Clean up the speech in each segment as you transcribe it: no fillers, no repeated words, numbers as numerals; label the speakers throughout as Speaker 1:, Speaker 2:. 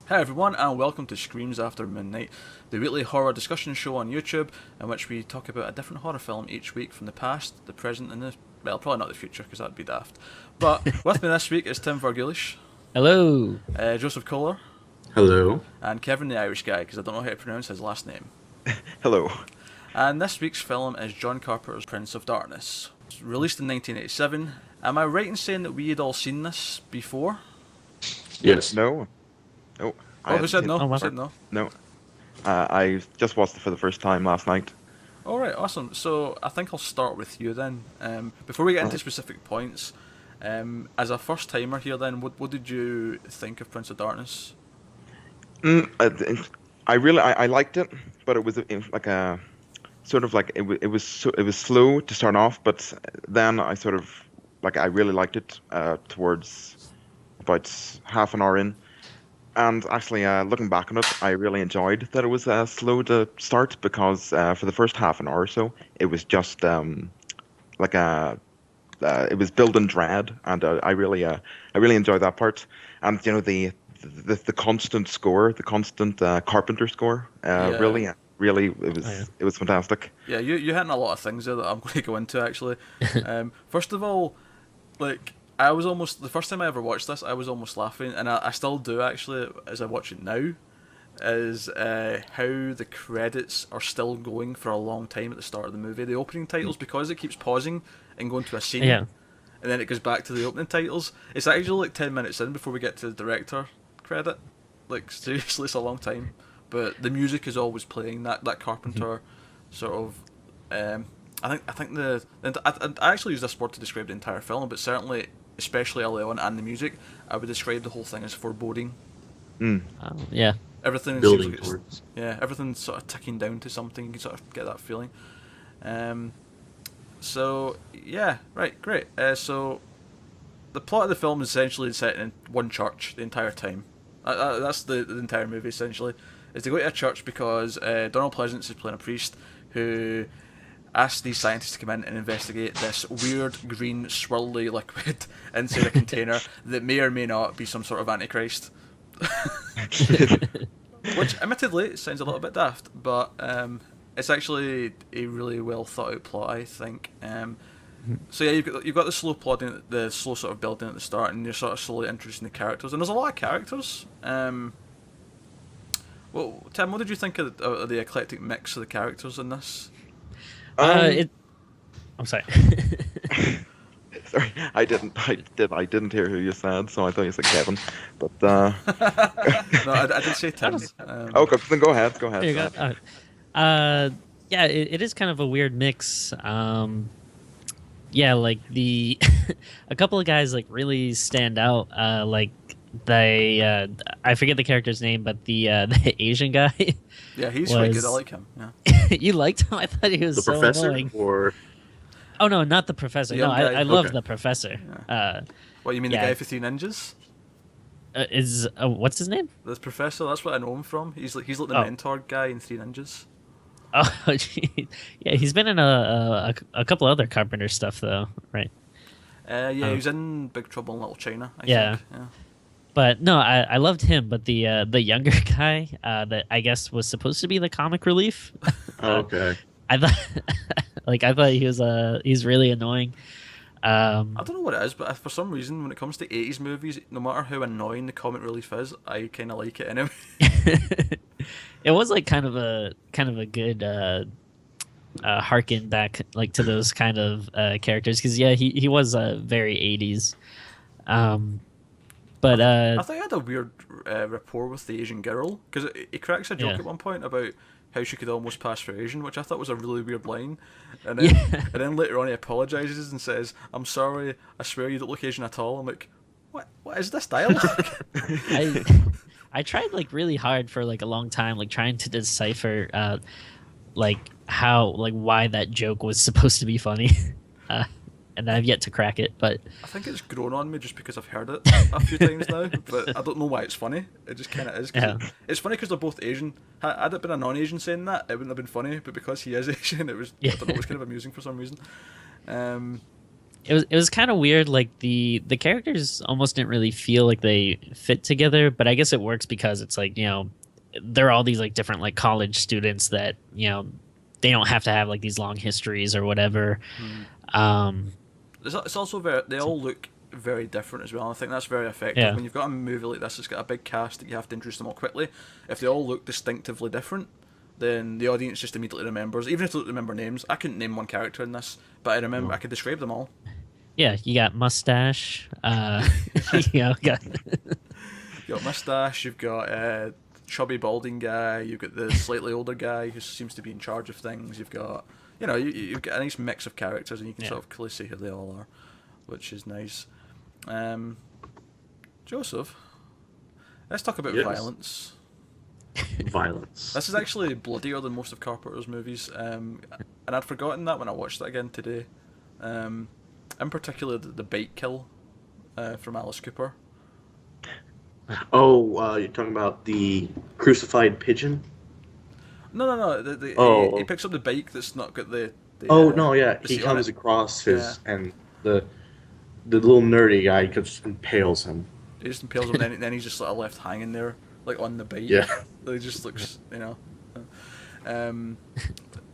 Speaker 1: Hi everyone, and welcome to Screams After Midnight, the weekly horror discussion show on YouTube, in which we talk about a different horror film each week from the past, the present, and well, probably not the future, because that'd be daft. But with me this week is Tim Vargulish,
Speaker 2: Hello.
Speaker 1: Joseph Kohler,
Speaker 3: Hello.
Speaker 1: and Kevin the Irish guy, because I don't know how to pronounce his last name.
Speaker 3: Hello.
Speaker 1: And this week's film is John Carpenter's Prince of Darkness. It's released in 1987. Am I right in saying that we had all seen this before?
Speaker 3: Yes.
Speaker 4: No. No.
Speaker 1: Oh, who said no?
Speaker 2: Oh,
Speaker 1: Who
Speaker 2: wow.
Speaker 1: said no?
Speaker 4: No. I just watched it for the first time last night.
Speaker 1: Alright, awesome. So I think I'll start with you then. Before we get into specific points, as a first timer here then, what did you think of Prince of Darkness?
Speaker 4: I liked it, but it was like a sort of like it was slow to start off, but then I sort of I really liked it towards about half an hour in. And actually, looking back on it, I really enjoyed that it was slow to start because for the first half an hour or so, it was just like a it was building dread, and I really enjoyed that part. And you know the constant score, the constant Carpenter score,
Speaker 1: Yeah.
Speaker 4: really it was fantastic.
Speaker 1: Yeah, you're hitting a lot of things there that I'm going to go into actually. First of all, I was almost, the first time I ever watched this, I was almost laughing, and I still do actually as I watch it now, is how the credits are still going for a long time at the start of the movie. The opening titles, because it keeps pausing and going to a scene,
Speaker 2: Yeah.
Speaker 1: and then it goes back to the opening titles, it's actually like 10 minutes in before we get to the director credit. Like, seriously, it's a long time. But the music is always playing, that Carpenter sort of... I think I actually use this word to describe the entire film, but certainly, especially early on, and the music, I would describe the whole thing as foreboding.
Speaker 2: Yeah.
Speaker 1: Everything
Speaker 3: Building
Speaker 1: seems like
Speaker 3: towards.
Speaker 1: everything's sort of ticking down to something. You can sort of get that feeling. So yeah, right, great. So the plot of the film is essentially set in one church the entire time. That's the entire movie essentially. Is they go to a church because Donald Pleasance is playing a priest who asks these scientists to come in and investigate this weird green swirly liquid inside a container that may or may not be some sort of antichrist. Which, admittedly, sounds a little bit daft, but it's actually a really well thought out plot, I think. So yeah, you've got the slow plodding, the slow sort of building at the start, and you're sort of slowly introducing the characters, and there's a lot of characters. Well, Tim, what did you think of the eclectic mix of the characters in this?
Speaker 2: I'm sorry.
Speaker 4: Sorry, I didn't hear who you said, so I thought you said Kevin. But
Speaker 1: No, I did say Tim.
Speaker 4: okay, then go ahead.
Speaker 2: There you go. Yeah, it is kind of a weird mix. Yeah, like the a couple of guys like really stand out. Like they, I forget the character's name, but the Asian guy.
Speaker 1: Yeah, he's really good. I like him. Yeah.
Speaker 2: You liked him? I thought he was
Speaker 3: The
Speaker 2: so
Speaker 3: professor,
Speaker 2: annoying.
Speaker 3: or
Speaker 2: Oh no, not the professor.
Speaker 1: The
Speaker 2: No,
Speaker 1: young guy?
Speaker 2: I love
Speaker 3: Okay.
Speaker 2: the professor.
Speaker 1: What, you mean
Speaker 2: Yeah.
Speaker 1: the guy with 3 ninjas?
Speaker 2: Is what's his name?
Speaker 1: The professor. That's what I know him from. He's like the
Speaker 2: Oh.
Speaker 1: mentor guy in 3 ninjas.
Speaker 2: Oh, gee. Yeah, he's been in a couple other Carpenter stuff though, right?
Speaker 1: Yeah, he was in Big Trouble in Little China. I
Speaker 2: Yeah.
Speaker 1: think. Yeah.
Speaker 2: But no, I loved him. But the younger guy that I guess was supposed to be the comic relief.
Speaker 3: okay.
Speaker 2: I thought I thought he's really annoying.
Speaker 1: I don't know what it is, but for some reason, when it comes to 80s movies, no matter how annoying the comic relief is, I kind of like it anyway.
Speaker 2: It was like kind of a good harken back like to those kind of characters because yeah, he was very 80s. But
Speaker 1: I think I had a weird rapport with the Asian girl, because he cracks a joke
Speaker 2: Yeah.
Speaker 1: at one point about how she could almost pass for Asian, which I thought was a really weird line. And then,
Speaker 2: Yeah.
Speaker 1: and then later on he apologises and says, "I'm sorry, I swear you don't look Asian at all." I'm like, what is this dialogue?
Speaker 2: I tried like really hard for like a long time, like trying to decipher like how like why that joke was supposed to be funny, and I've yet to crack it. But
Speaker 1: I think it's grown on me just because I've heard it a few times now, but I don't know why it's funny. It just kind of is. 'Cause
Speaker 2: Yeah.
Speaker 1: it's funny because they're both Asian. Had it been a non-Asian saying that, it wouldn't have been funny, but because he is Asian, it was, I don't know, it was kind of amusing for some reason.
Speaker 2: it was kind of weird. Like the characters almost didn't really feel like they fit together, but I guess it works because it's like, they're all these like different like college students that they don't have to have like these long histories or whatever. Um,
Speaker 1: It's also very. They all look very different as well. I think that's very effective.
Speaker 2: Yeah.
Speaker 1: When you've got a movie like this, it's got a big cast that you have to introduce them all quickly. If they all look distinctively different, then the audience just immediately remembers. Even if they don't remember names, I couldn't name one character in this, but I remember. I could describe them all.
Speaker 2: yeah, you got mustache. Got
Speaker 1: You've got mustache. You've got chubby balding guy. You've got the slightly older guy who seems to be in charge of things. You've got you've got a nice mix of characters, and you can sort of clearly see who they all are, which is nice. Joseph, let's talk about
Speaker 3: Yes.
Speaker 1: violence.
Speaker 3: Violence.
Speaker 1: This is actually bloodier than most of Carpenter's movies, and I'd forgotten that when I watched it again today. In particular, the bike kill from Alice Cooper.
Speaker 3: Oh, you're talking about the crucified pigeon?
Speaker 1: No. He picks up the bike that's not got the
Speaker 3: No, yeah.
Speaker 1: the
Speaker 3: He
Speaker 1: seat on
Speaker 3: comes
Speaker 1: it.
Speaker 3: across his and the little nerdy guy just impales him.
Speaker 1: He just impales him, and then he's just sort of left hanging there, like on the bike.
Speaker 3: Yeah.
Speaker 1: He just looks,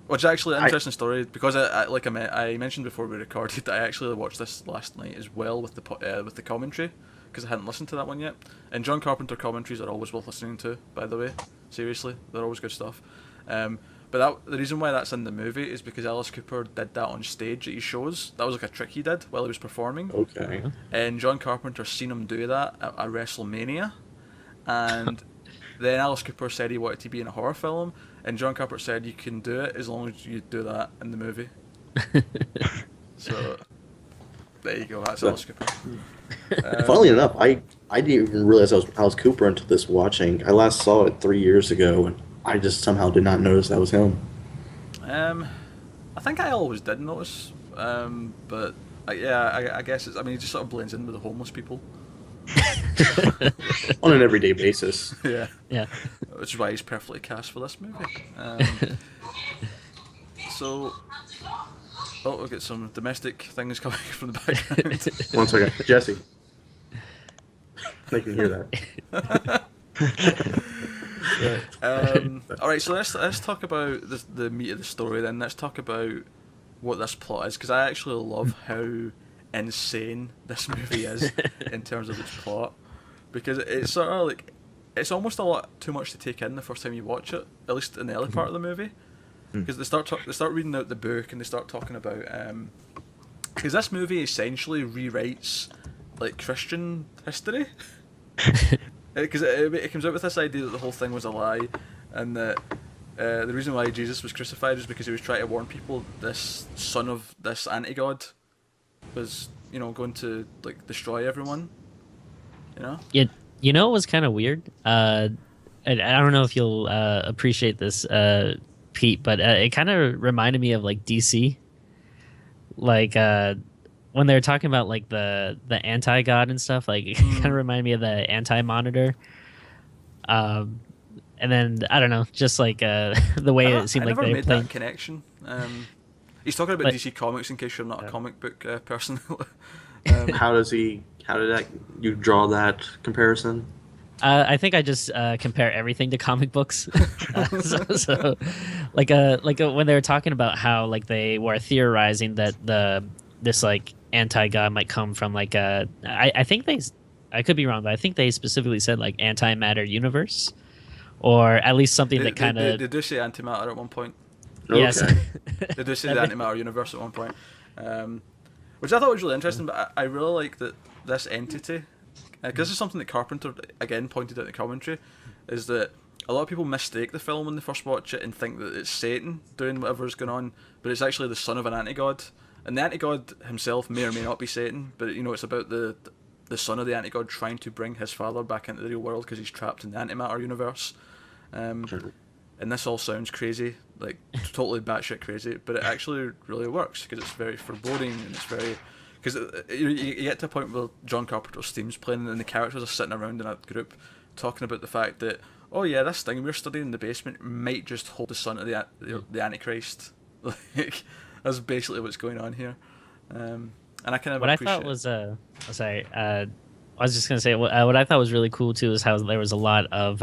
Speaker 1: which is actually an interesting story because I mentioned before we recorded that I actually watched this last night as well with the commentary because I hadn't listened to that one yet. And John Carpenter commentaries are always worth listening to, by the way. Seriously, they're always good stuff. But the reason why that's in the movie is because Alice Cooper did that on stage at his shows. That was like a trick he did while he was performing.
Speaker 3: Okay.
Speaker 1: And John Carpenter seen him do that at WrestleMania, and then Alice Cooper said he wanted to be in a horror film, and John Carpenter said you can do it as long as you do that in the movie. So there you go. That's Alice Cooper.
Speaker 3: Funnily enough, I didn't even realize I was Alice Cooper until this watching. I last saw it 3 years ago, and I just somehow did not notice that was him.
Speaker 1: I think I always did notice, but I guess it's. I mean, he just sort of blends in with the homeless people.
Speaker 3: On an everyday basis.
Speaker 1: Yeah.
Speaker 2: Yeah.
Speaker 1: Which is why he's perfectly cast for this movie. So, we'll get some domestic things coming from the background.
Speaker 3: 1 second. Jesse. I can hear that.
Speaker 1: All right, so let's talk about the meat of the story. Then let's talk about what this plot is, because I actually love how insane this movie is in terms of its plot, because it's sort of like it's almost a lot too much to take in the first time you watch it, at least in the early part of the movie, because they start reading out the book and they start talking about because this movie essentially rewrites like Christian history. Because it comes out with this idea that the whole thing was a lie, and that the reason why Jesus was crucified is because he was trying to warn people this son of this anti-god was, going to like destroy everyone.
Speaker 2: Yeah, it was kind of weird. I don't know if you'll appreciate this, Pete, but it kind of reminded me of like DC, like when they're talking about like the anti-god and stuff. Like it kind of reminded me of the anti-monitor. And then I don't know, just like the way it seemed like
Speaker 1: I never
Speaker 2: they
Speaker 1: made
Speaker 2: played.
Speaker 1: that connection. He's talking about DC Comics, in case you're not a comic book person.
Speaker 3: How did you draw that comparison?
Speaker 2: I think I just compare everything to comic books. So like when they were talking about how like they were theorizing that this like anti-god might come from like I think I could be wrong, but I think they specifically said like antimatter universe, or at least something that kind of.
Speaker 1: They do say antimatter at one point.
Speaker 2: Yes.
Speaker 3: Okay.
Speaker 1: They do say the antimatter universe at one point, which I thought was really interesting. But I really like that this entity, because this is something that Carpenter again pointed out in the commentary, is that a lot of people mistake the film when they first watch it and think that it's Satan doing whatever's going on, but it's actually the son of an anti-god, and the anti-god himself may or may not be Satan, but it's about the son of the anti-god trying to bring his father back into the real world because he's trapped in the antimatter universe. And this all sounds crazy, like totally batshit crazy, but it actually really works because it's very foreboding and it's very. Because you get to a point where John Carpenter's theme's playing and the characters are sitting around in a group talking about the fact that, oh yeah, this thing we're studying in the basement might just hold the son of the Antichrist. Like, that's basically what's going on here. And and I kind of
Speaker 2: What I
Speaker 1: appreciate.
Speaker 2: thought was sorry, I was just gonna say what I thought was really cool too is how there was a lot of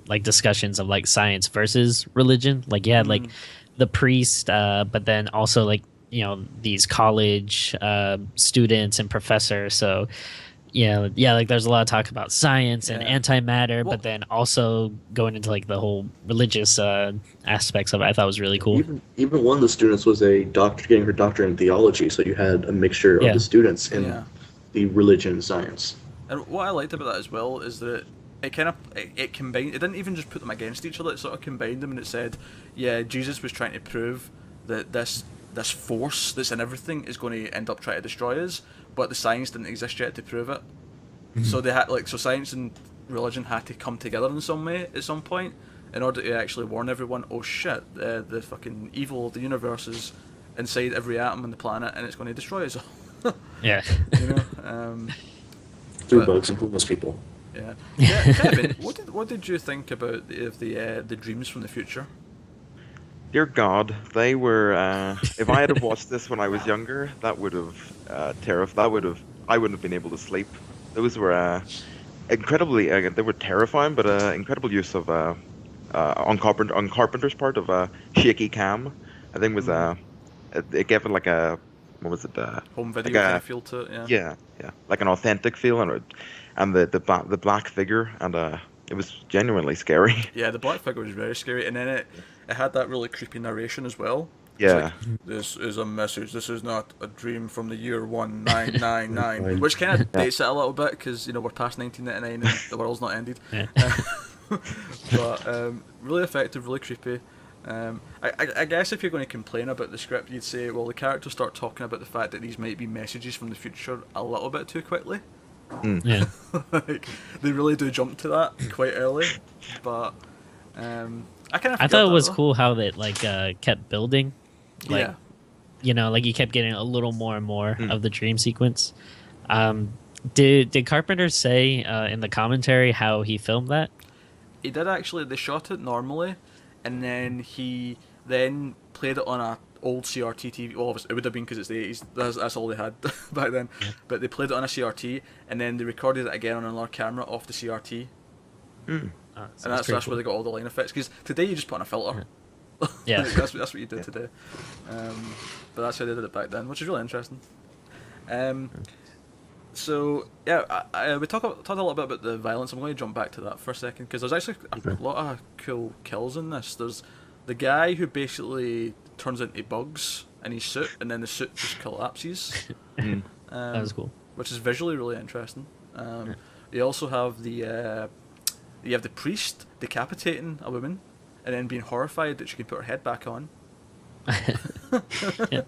Speaker 2: like discussions of like science versus religion. Like you had like the priest, but then also like these college students and professors. So yeah, like there's a lot of talk about science and antimatter, but then also going into like the whole religious aspects of it. I thought was really cool.
Speaker 3: Even one of the students was a doctor getting her doctorate in theology, so you had a mixture of the students in the religion and science.
Speaker 1: And what I liked about that as well is that it kind of it combined. It didn't even just put them against each other. It sort of combined them, and it said, yeah, Jesus was trying to prove that this force that's in everything is going to end up trying to destroy us, but the science didn't exist yet to prove it. So they had so science and religion had to come together in some way at some point in order to actually warn everyone. Oh shit, the fucking evil of the universe is inside every atom on the planet, and it's going to destroy us all.
Speaker 2: Yeah.
Speaker 3: Through bugs and homeless people.
Speaker 1: Yeah. Kevin, what did you think about the dreams from the future?
Speaker 4: Dear God, they were. If I had have watched this when I was younger, that would have I wouldn't have been able to sleep. Those were incredibly. They were terrifying, but incredible use of on Carpenter's part of shaky cam. I think was it gave it like a what was it?
Speaker 1: Home video
Speaker 4: like
Speaker 1: kind of feel to it.
Speaker 4: Yeah, like an authentic feel, and the black figure, and it was genuinely scary.
Speaker 1: Yeah, the black figure was very scary, and then it had that really creepy narration as well.
Speaker 4: Yeah.
Speaker 1: Like, this is a message. This is not a dream from the year 1999, which kind of dates it a little bit because we're past 1999 and the world's not ended.
Speaker 2: Yeah.
Speaker 1: But really effective, really creepy. I guess if you're going to complain about the script, you'd say, well, the characters start talking about the fact that these might be messages from the future a little bit too quickly.
Speaker 2: Yeah.
Speaker 1: Like, they really do jump to that quite early, but I
Speaker 2: thought it was cool how they like kept building, like
Speaker 1: yeah.
Speaker 2: Like you kept getting a little more and more of the dream sequence. Did Carpenter say in the commentary how he filmed that?
Speaker 1: He did actually. They shot it normally, and then he then played it on a old CRT TV. Well, it would have been because it's the 80s. That's all they had back then. Yeah. But they played it on a CRT, and then they recorded it again on another camera off the CRT.
Speaker 2: And
Speaker 1: that's
Speaker 2: cool.
Speaker 1: where they got all the line effects. Because today you just put on a filter.
Speaker 2: Yeah.
Speaker 1: that's what you did today. But that's how they did it back then, which is really interesting. So yeah, we talked a little bit about the violence. I'm going to jump back to that for a second because there's actually a lot of cool kills in this. There's the guy who basically turns into bugs in his suit, and then the suit just collapses.
Speaker 2: That was cool.
Speaker 1: Which is visually really interesting. You also have the priest decapitating a woman, and then being horrified that she can put her head back on.
Speaker 2: Yeah.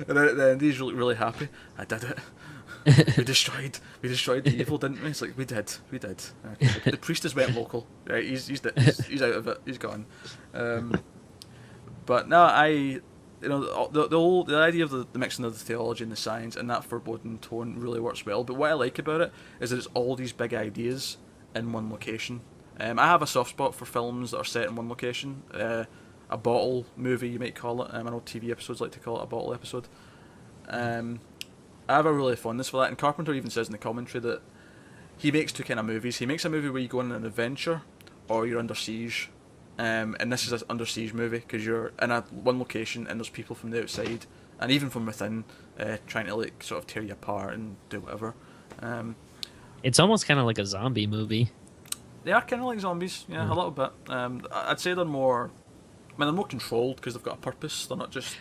Speaker 1: And then he's really happy. I did it. We destroyed the evil, didn't we? It's like we did. Okay. The priest has went local, right? He's out of it. He's gone. But no, the idea of the mixing of the theology and the science and that foreboding tone really works well. But what I like about it is that it's all these big ideas in one location. I have a soft spot for films that are set in one location. A bottle movie, you might call it. I know TV episodes like to call it a bottle episode. I have a really fondness for that, and Carpenter even says in the commentary that he makes two kind of movies. He makes a movie where you go on an adventure, or you're under siege. And this is an under siege movie because you're in one location and there's people from the outside and even from within trying to like sort of tear you apart and do whatever.
Speaker 2: It's almost kind of like a zombie movie.
Speaker 1: They are kind of like zombies, yeah, a little bit. I'd say they're more controlled because they've got a purpose. They're not just.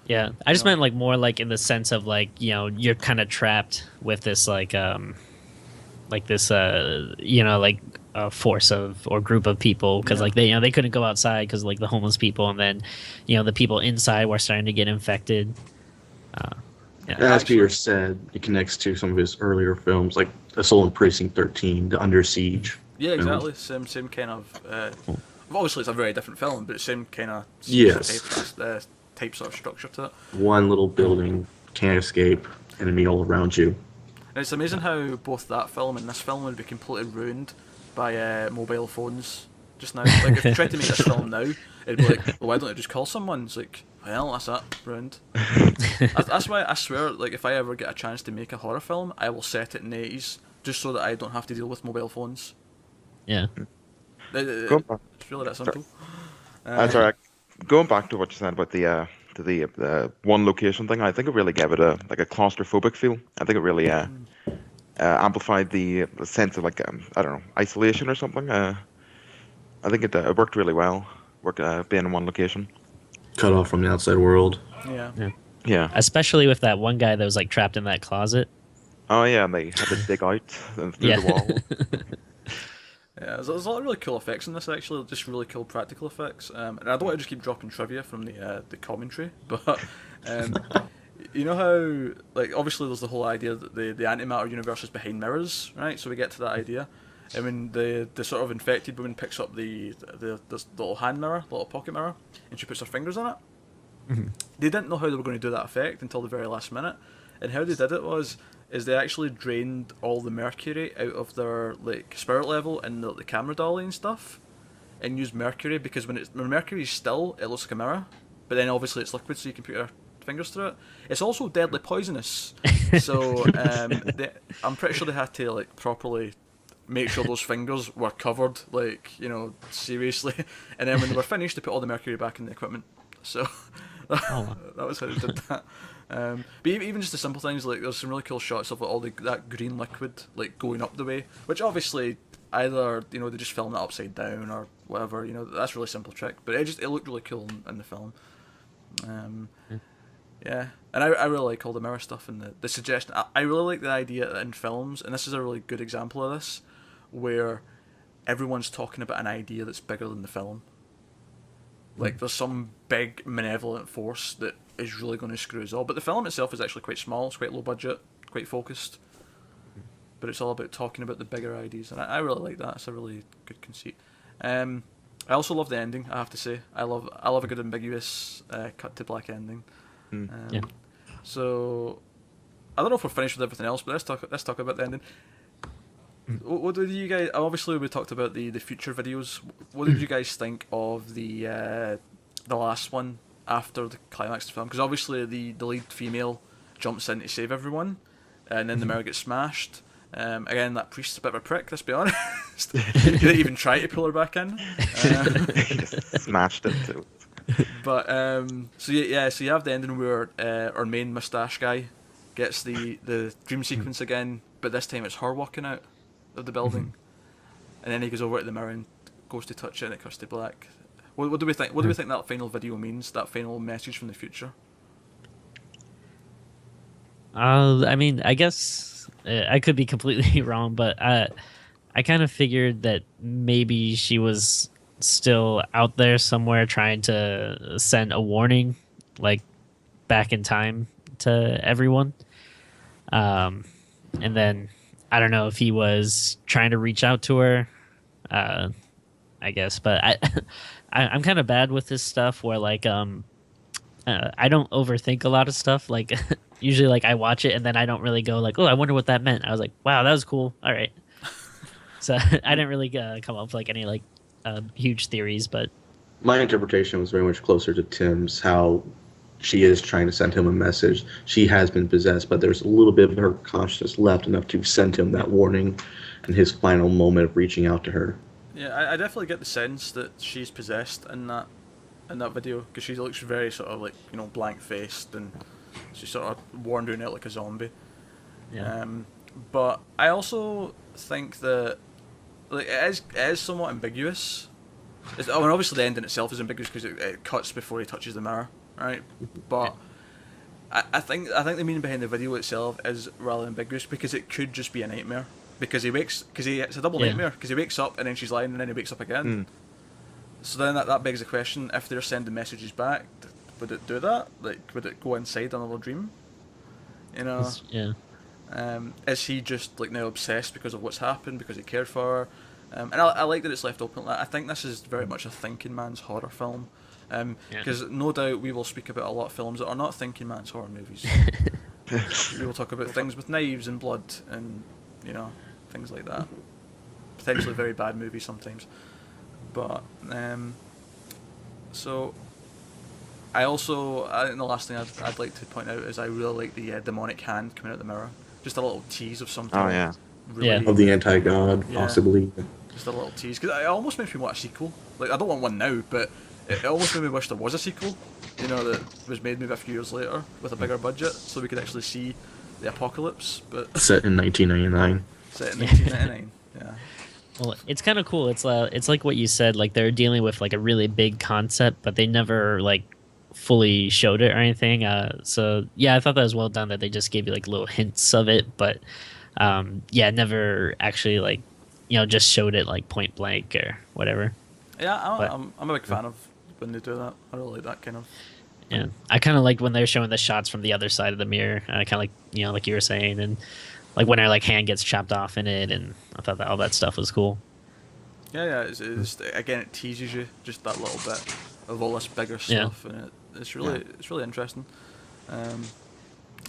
Speaker 2: Yeah, I just meant like more like in the sense of like you're kind of trapped with this like this like a force of or group of people because like they couldn't go outside because like the homeless people, and then the people inside were starting to get infected.
Speaker 3: As Peter said, it connects to some of his earlier films like Assault on Precinct 13, The Under Siege.
Speaker 1: Yeah, exactly. Same kind of. Obviously, it's a very different film, but same kind of type sort of structure to it.
Speaker 3: One little building, can't escape, enemy all around you.
Speaker 1: And it's amazing how both that film and this film would be completely ruined by mobile phones just now. Like if you tried to make this film now, it'd be like, well, why don't I just call someone? It's like, well, that's that, ruined. That's why I swear, like if I ever get a chance to make a horror film, I will set it in the 80s, just so that I don't have to deal with mobile phones.
Speaker 2: Yeah.
Speaker 1: It's really that simple.
Speaker 4: That's alright. Going back to what you said about the one location thing, I think it really gave it a claustrophobic feel. I think it really amplified the sense of like I don't know, isolation or something. I think it worked really well. Being in one location,
Speaker 3: Cut off from the outside world.
Speaker 1: Yeah.
Speaker 4: yeah.
Speaker 2: Especially with that one guy that was like trapped in that closet.
Speaker 4: Oh yeah, and they had to dig out through
Speaker 2: Yeah.
Speaker 4: the wall.
Speaker 1: Yeah, there's a lot of really cool effects in this actually, just really cool practical effects. And I don't want to just keep dropping trivia from the commentary, but you know how like obviously there's the whole idea that the antimatter universe is behind mirrors, right? So we get to that idea, and when the sort of infected woman picks up the little hand mirror, the little pocket mirror, and she puts her fingers in it.
Speaker 2: Mm-hmm.
Speaker 1: They didn't know how they were going to do that effect until the very last minute, and how they did it is they actually drained all the mercury out of their like spirit level and the camera dolly and stuff, and used mercury because when mercury's still, it looks like a mirror, but then obviously it's liquid, so you can put your fingers through it. It's also deadly poisonous, so I'm pretty sure they had to like properly make sure those fingers were covered, like seriously, and then when they were finished, they put all the mercury back in the equipment. So that was how they did that. But even just the simple things, like there's some really cool shots of all that green liquid like going up the way, which obviously either they just film it upside down or whatever. That's a really simple trick, but it looked really cool in the film. Yeah, and I really like all the mirror stuff and the suggestion. I really like the idea that in films, and this is a really good example of this, where everyone's talking about an idea that's bigger than the film. Like there's some big malevolent force that is really going to screw us all. But the film itself is actually quite small. It's quite low budget, quite focused. But it's all about talking about the bigger ideas, and I really like that. It's a really good conceit. I also love the ending. I have to say, I love a good ambiguous cut to black ending.
Speaker 2: Yeah.
Speaker 1: So I don't know if we're finished with everything else, but let's talk about the ending. What did you guys? Obviously, we talked about the future videos. What did you guys think of the last one after the climax of the film? Because obviously the lead female jumps in to save everyone, and then the mirror gets smashed. Again, that priest's a bit of a prick. Let's be honest. He didn't even try to pull her back in.
Speaker 4: He just smashed it too.
Speaker 1: But so you have the ending where our main moustache guy gets the dream sequence again, but this time it's her walking out of the building, and then he goes over to the mirror and goes to touch it, and it cuts to black. What do we think? What do we think that final video means? That final message from the future?
Speaker 2: I mean, I guess I could be completely wrong, but I kind of figured that maybe she was still out there somewhere trying to send a warning, like back in time to everyone. And then I don't know if he was trying to reach out to her, I guess, but I'm kind of bad with this stuff where like I don't overthink a lot of stuff. Like usually like I watch it and then I don't really go like, oh, I wonder what that meant. I was like, wow, that was cool. All right. So I didn't really come up with like any like huge theories, but
Speaker 3: My interpretation was very much closer to Tim's, how she is trying to send him a message. She has been possessed, but there's a little bit of her consciousness left enough to send him that warning in his final moment of reaching out to her.
Speaker 1: Yeah, I definitely get the sense that she's possessed in that video, because she looks very sort of like, blank faced, and she's sort of wandering out like a zombie.
Speaker 2: yeah.
Speaker 1: But I also think that like it is somewhat ambiguous. Obviously the ending itself is ambiguous because it cuts before he touches the mirror, right? But I think the meaning behind the video itself is rather ambiguous, because it could just be a nightmare. Because it's a double nightmare, because he wakes up and then she's lying and then he wakes up again. So then that begs the question: if they're sending messages back, would it do that? Like, would it go inside another dream?
Speaker 2: Yeah.
Speaker 1: Is he just like now obsessed because of what's happened, because he cared for her? And I like that it's left open. I think this is very much a thinking man's horror film, because no doubt we will speak about a lot of films that are not thinking man's horror movies. We will talk about things with knives and blood and things like that. Potentially very bad movies sometimes. But so I think the last thing I'd like to point out is I really like the demonic hand coming out the mirror. Just a little tease of something.
Speaker 4: Oh yeah.
Speaker 1: Really,
Speaker 3: Of the anti-god,
Speaker 1: Yeah.
Speaker 3: possibly.
Speaker 1: Just a little tease, because it almost makes me want a sequel. Like, I don't want one now, but it almost made me wish there was a sequel. You know, that was made maybe a few years later with a bigger budget, so we could actually see the apocalypse. But
Speaker 3: Set in 1999.
Speaker 1: set in 1999. Yeah.
Speaker 2: Well, it's kind of cool. It's like what you said. Like they're dealing with like a really big concept, but they never like fully showed it or anything. So yeah, I thought that was well done. That they just gave you like little hints of it, but yeah, never actually like just showed it like point blank or whatever.
Speaker 1: Yeah,
Speaker 2: But-
Speaker 1: I'm a big fan of when they do that. I really like that kind of.
Speaker 2: Yeah, I kind of liked when they're showing the shots from the other side of the mirror. I kind of like like you were saying, and like when her like hand gets chopped off in it, and I thought that all that stuff was cool.
Speaker 1: Yeah, it's again, it teases you just that little bit of all this bigger
Speaker 2: Yeah.
Speaker 1: stuff, and it's really interesting.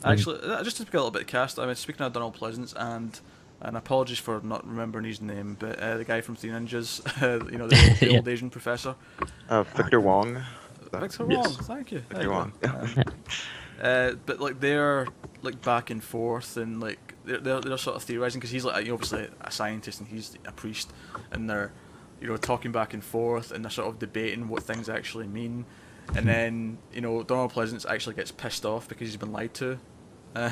Speaker 1: Actually, just to speak a little bit of cast, I mean, speaking of Donald Pleasance, and apologies for not remembering his name, but the guy from Three Ninjas, the old Asian professor,
Speaker 4: Victor Wong.
Speaker 1: Victor
Speaker 3: Yes.
Speaker 1: Wong. Thank you. There
Speaker 4: Victor
Speaker 1: you
Speaker 4: Wong.
Speaker 1: go. But like they're like back and forth, and like they're sort of theorizing, because he's like obviously a scientist and he's a priest, and they're talking back and forth, and they're sort of debating what things actually mean. And then, Donald Pleasance actually gets pissed off because he's been lied to by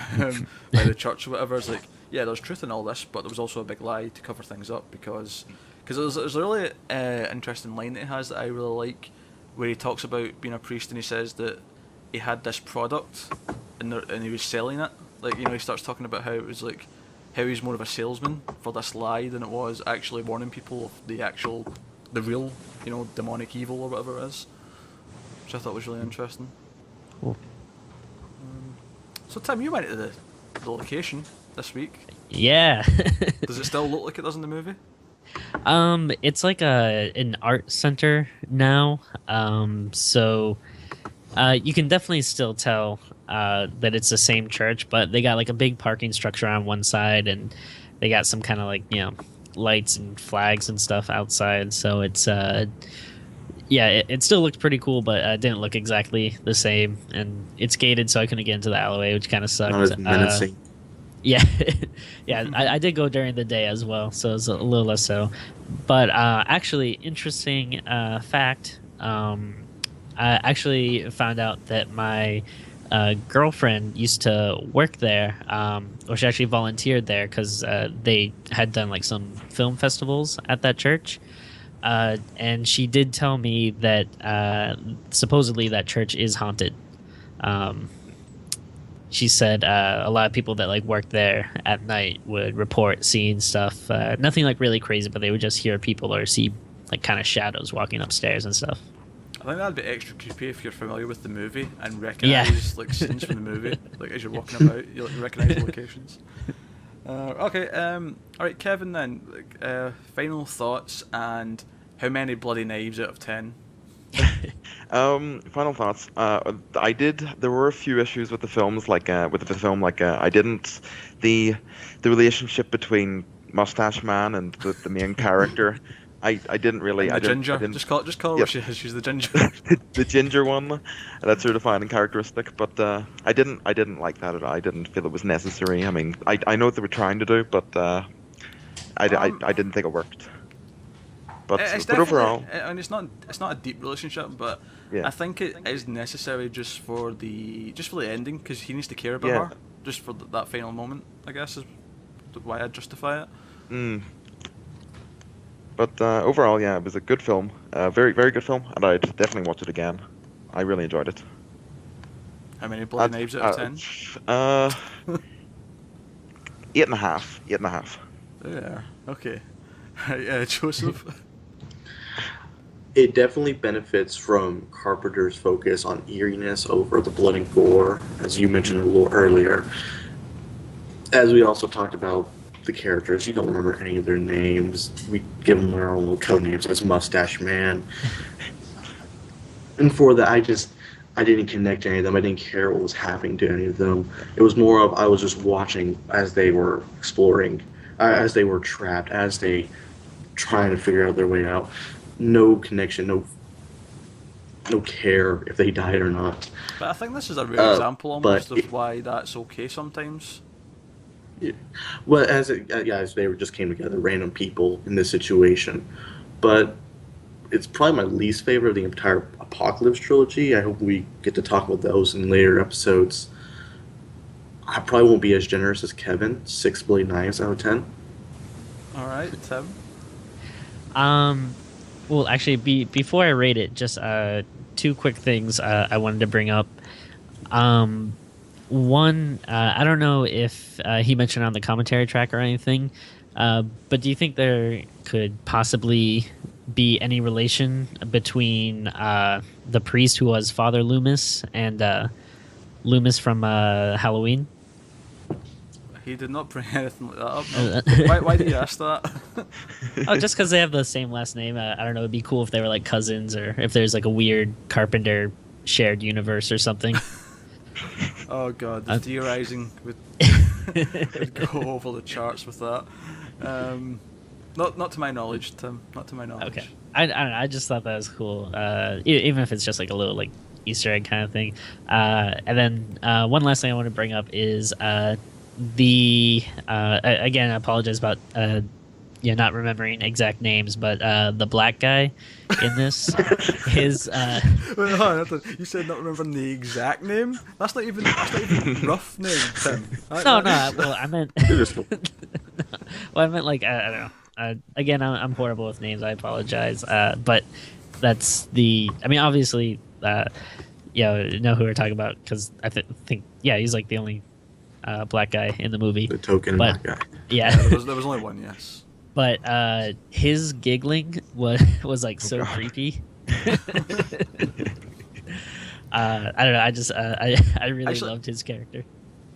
Speaker 1: the church or whatever. It's like, yeah, there's truth in all this, but there was also a big lie to cover things up, because there's a really interesting line that he has that I really like, where he talks about being a priest, and he says that he had this product and he was selling it. Like, he starts talking about how it was like, how he's more of a salesman for this lie than it was actually warning people of the real, demonic evil or whatever it is. Which I thought was really interesting.
Speaker 2: Cool.
Speaker 1: So Tim, you went to the location this week.
Speaker 2: Yeah.
Speaker 1: Does it still look like it does in the movie?
Speaker 2: It's like an art center now. So you can definitely still tell that it's the same church, but they got like a big parking structure on one side, and they got some kind of like lights and flags and stuff outside. So it's yeah, it still looked pretty cool, but it didn't look exactly the same, and it's gated, so I couldn't get into the alleyway, which kind of sucked.
Speaker 3: Not as menacing.
Speaker 2: Yeah, yeah, I did go during the day as well, so it was a little less so. But actually, interesting fact, I actually found out that my girlfriend used to work there, or she actually volunteered there, because they had done like some film festivals at that church. And she did tell me that supposedly that church is haunted. She said a lot of people that like worked there at night would report seeing stuff. Nothing like really crazy, but they would just hear people or see like kind of shadows walking upstairs and stuff.
Speaker 1: I think that'd be extra creepy if you're familiar with the movie and recognise like scenes from the movie, like as you're walking about, you recognise the locations. Okay, all right, Kevin. Then, final thoughts, and how many bloody knives out of 10?
Speaker 4: Final thoughts. There were a few issues with the films, I didn't. The relationship between Mustache Man and the main character, I didn't really.
Speaker 1: The ginger.
Speaker 4: I didn't,
Speaker 1: Just call her
Speaker 4: Yep.
Speaker 1: what she is. She's the ginger.
Speaker 4: the ginger one. That's her defining characteristic. But I didn't like that at all. I didn't feel it was necessary. I mean, I know what they were trying to do, but I didn't think it worked. But overall,
Speaker 1: I mean, it's not a deep relationship, but
Speaker 4: yeah.
Speaker 1: I think it is necessary just for the ending, because he needs to care about
Speaker 4: Yeah.
Speaker 1: her, just for that final moment. I guess is why I'd justify it.
Speaker 4: But overall, yeah, it was a good film. Very, very good film, and I'd definitely watch it again. I really enjoyed it.
Speaker 1: How many bloody knives out of 10?
Speaker 4: 8.5. 8.5.
Speaker 1: Yeah. Okay. Joseph.
Speaker 3: It definitely benefits from Carpenter's focus on eeriness over the blood and gore, as you mentioned a little earlier. As we also talked about the characters, you don't remember any of their names. We give them their own little code names as Mustache Man. And for that, I didn't connect to any of them. I didn't care what was happening to any of them. It was more of I was just watching as they were exploring, as they were trapped, as they trying to figure out their way out. no connection, no care if they died or not.
Speaker 1: But I think this is a rare example almost
Speaker 3: but
Speaker 1: of why that's okay sometimes.
Speaker 3: Yeah. Well, as they just came together, random people in this situation, but it's probably my least favorite of the entire Apocalypse trilogy. I hope we get to talk about those in later episodes. I probably won't be as generous as Kevin. 6 bloody knives out of 10.
Speaker 1: All right, Tim.
Speaker 2: Well, actually, before I rate it, just two quick things I wanted to bring up. One, I don't know if he mentioned on the commentary track or anything, but do you think there could possibly be any relation between the priest who was Father Loomis and Loomis from Halloween?
Speaker 1: He did not bring anything like that up. No. Why did you ask that?
Speaker 2: Oh, just because they have the same last name. I don't know. It'd be cool if they were like cousins, or if there's like a weird Carpenter shared universe or something.
Speaker 1: Oh god, the theorizing would go over the charts with that. Not to my knowledge, Tim. Not to my knowledge.
Speaker 2: Okay. I don't know. I just thought that was cool. Even if it's just like a little like Easter egg kind of thing. And then one last thing I want to bring up is again, I apologize about not remembering exact names, but the black guy in this, his
Speaker 1: Wait, hold on, you said not remembering the exact name. That's not even rough name, Tim.
Speaker 2: no. Well, I meant like I don't know. Again, I'm horrible with names. I apologize. But that's the. I mean, obviously, know who we're talking about, because I think he's like the only black guy in the movie.
Speaker 3: The token black guy.
Speaker 1: Yeah, there was only one. Yes.
Speaker 2: But his giggling was like so creepy. I don't know. I just I really loved his character.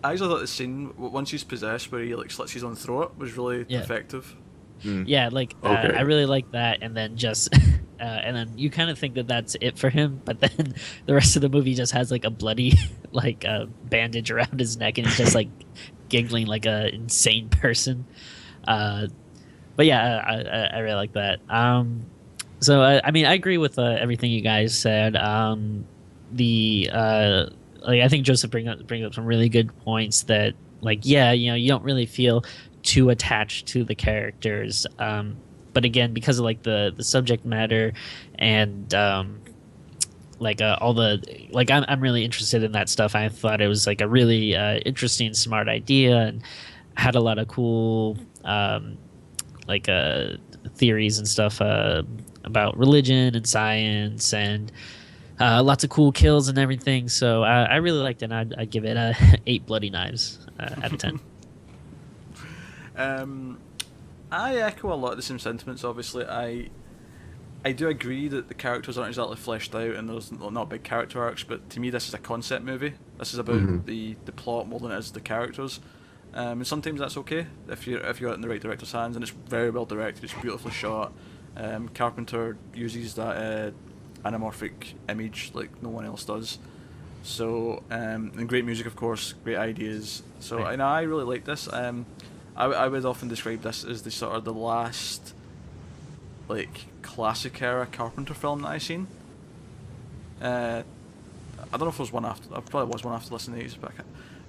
Speaker 1: I actually thought the scene once he's possessed, where he like slits his own throat, was really effective.
Speaker 2: Yeah, like I really like that, and then just and then you kind of think that that's it for him, but then the rest of the movie just has like a bloody like bandage around his neck, and he's just like giggling like a insane person. But yeah, I really like that. So I mean, I agree with everything you guys said. Like I think Joseph brings up some really good points that, like, you don't really feel too attached to the characters, but again, because of like the subject matter and like all the like I'm really interested in that stuff. I thought it was like a really interesting, smart idea, and had a lot of cool theories and stuff about religion and science, and lots of cool kills and everything. So I really liked it, and I'd give it 8 bloody knives out of 10.
Speaker 1: I echo a lot of the same sentiments. Obviously, I do agree that the characters aren't exactly fleshed out, and there's not big character arcs. But to me, this is a concept movie. This is about the plot more than it is the characters. And sometimes that's okay if you're in the right director's hands, and it's very well directed. It's beautifully shot. Carpenter uses that anamorphic image like no one else does. So and great music, of course, great ideas. So
Speaker 2: right.
Speaker 1: And I really like this. I would often describe this as the sort of the last like classic era Carpenter film that I've seen. I don't know if there was one after. There probably was one after this in the 80s,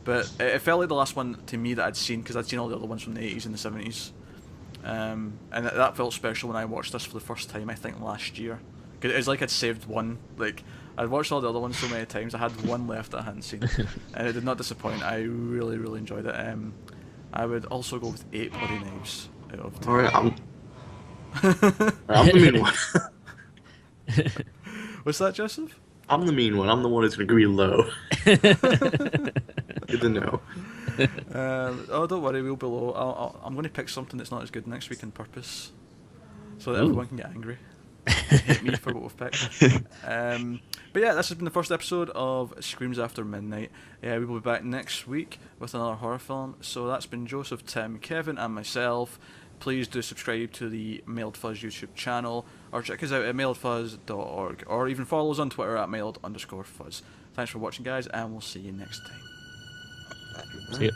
Speaker 1: but it felt like the last one to me that I'd seen, because I'd seen all the other ones from the 80s and the 70s. And that felt special when I watched this for the first time, I think last year. Cause it was like I'd saved one. Like, I'd watched all the other ones so many times, I had one left that I hadn't seen. And it did not disappoint. I really, really enjoyed it. I would also go with 8 bloody knives out of 10.
Speaker 3: Alright, I'm the mean one.
Speaker 1: What's that, Joseph?
Speaker 3: I'm the mean one. I'm the one who's going to agree low. Good to know.
Speaker 1: Oh, don't worry, we'll be low. I'm going to pick something that's not as good next week on purpose, so that everyone can get angry. Hate me for what we've picked. But yeah, this has been the first episode of Screams After Midnight. We will be back next week with another horror film. So that's been Joseph, Tim, Kevin, and myself. Please do subscribe to the Mailed Fuzz YouTube channel, or check us out at mailedfuzz.org, or even follow us on Twitter at mailed_fuzz. Thanks for watching, guys, and we'll see you next time.
Speaker 2: See you.